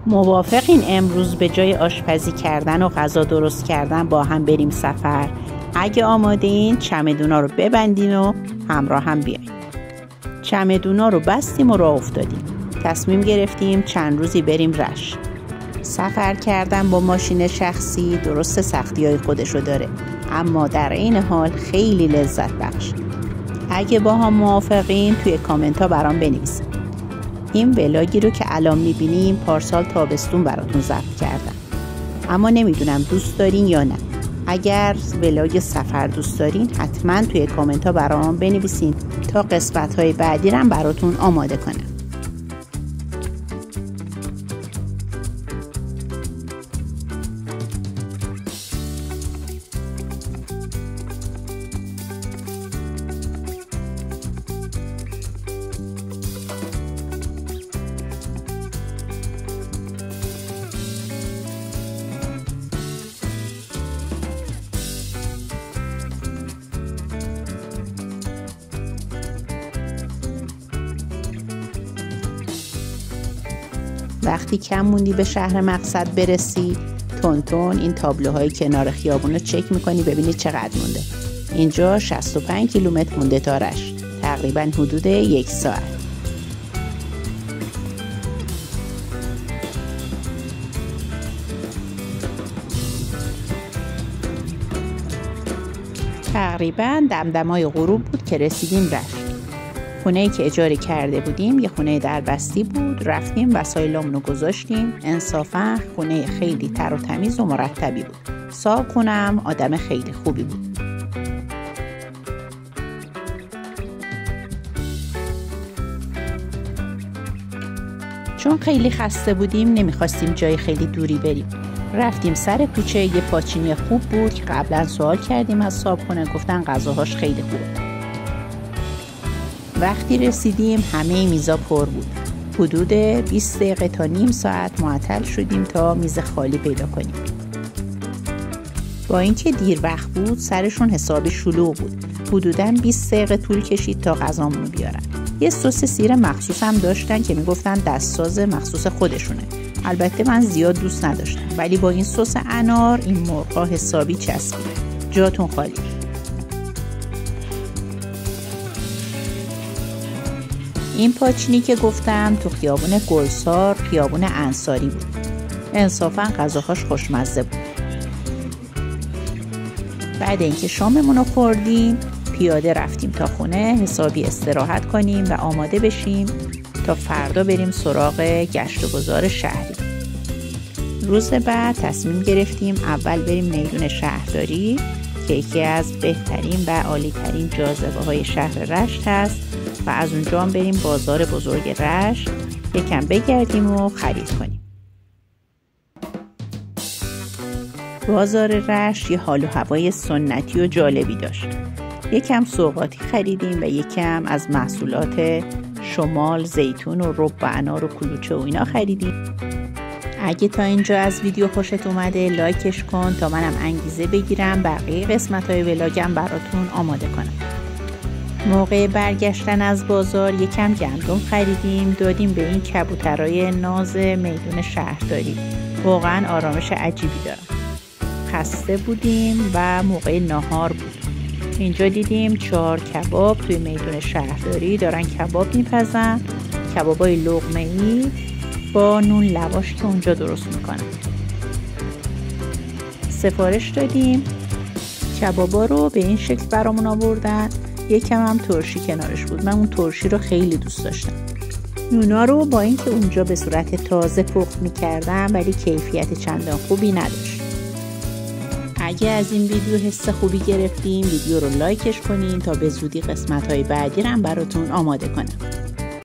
موافقین امروز به جای آشپزی کردن و غذا درست کردن با هم بریم سفر؟ اگه آماده این چمدونا رو ببندین و همراه هم بیاین. چمدونا رو بستیم و راه افتادیم. تصمیم گرفتیم چند روزی بریم رشت. سفر کردن با ماشین شخصی درست سختی‌های خودشو داره، اما در این حال خیلی لذت بخش. اگه با هم موافقین توی کامنت ها برام بنویسید. این ولاگی رو که الان میبینیم پارسال تابستون براتون ضبط کردم، اما نمیدونم دوست دارین یا نه. اگر ولاگ سفر دوست دارین حتما توی کامنت ها برام بنویسین تا قسمت های بعدی رو براتون آماده کنم. وقتی کم موندی به شهر مقصد برسی، تون این تابلوهای کنار خیابون رو چک میکنی ببینی چقدر مونده. اینجا 65 کیلومتر مونده تا رشت، تقریبا حدود 1 ساعت. تقریبا دمدمای غروب بود که رسیدیم رشت. خونه‌ای که اجاره کرده بودیم یه خونه دربستی بود. رفتیم وسایلامونو گذاشتیم. انصافا خونه خیلی تر و تمیز و مرتبی بود. صاحبخونه‌ام آدم خیلی خوبی بود. چون خیلی خسته بودیم نمیخواستیم جای خیلی دوری بریم. رفتیم سر کوچه. یه پاچینی خوب بود که قبلا سوال کردیم از صاحبخونه، گفتن غذاهاش خیلی خوبه. وقتی رسیدیم همه میزا پر بود. حدود 20 دقیقه تا نیم ساعت معطل شدیم تا میز خالی پیدا کنیم. با اینکه دیر وقت بود سرشون حسابی شلوغ بود. حدوداً 20 دقیقه طول کشید تا غذامونو بیارن. یه سس سیر مخصوص هم داشتن که میگفتن دستساز مخصوص خودشونه. البته من زیاد دوست نداشتم، ولی با این سس انار این مرغا حسابی چسبید. جاتون خالی. این پاچینی که گفتم تو خیابون گلسار، خیابون انصاری بود. انصافا غذاهاش خوشمزه بود. بعد اینکه شاممون رو خوردیم پیاده رفتیم تا خونه حسابی استراحت کنیم و آماده بشیم تا فردا بریم سراغ گشت و گذار شهری. روز بعد تصمیم گرفتیم اول بریم میدون شهرداری که یکی از بهترین و عالی‌ترین جاذبه‌های شهر رشت هست و از اونجا هم بریم بازار بزرگ رشت یکم بگردیم و خرید کنیم. بازار رشت یه حال و هوای سنتی و جالبی داشت. یکم سوغاتی خریدیم و یکم از محصولات شمال، زیتون و رب و انار و کلوچه و اینا خریدیم. اگه تا اینجا از ویدیو خوشت اومده لایکش کن تا منم انگیزه بگیرم بقیه قسمت‌های ولاگم براتون آماده کنم. موقع برگشتن از بازار یکم گندم خریدیم دادیم به این کبوترای ناز میدون شهرداری. واقعا آرامش عجیبی دارم. خسته بودیم و موقع ناهار بود. اینجا دیدیم 4 کباب توی میدون شهرداری دارن کباب میپزن. کبابای لقمه‌ای با نون لواش که اونجا درست میکنن. سفارش دادیم. کبابا رو به این شکل برامون آوردن. یکم هم ترشی کنارش بود. من اون ترشی رو خیلی دوست داشتم. نونا رو با اینکه اونجا به صورت تازه پخت میکردم ولی کیفیت چندان خوبی نداشت. اگه از این ویدیو حس خوبی گرفتین ویدیو رو لایکش کنین تا به زودی قسمت‌های بعدی رو براتون آماده کنم.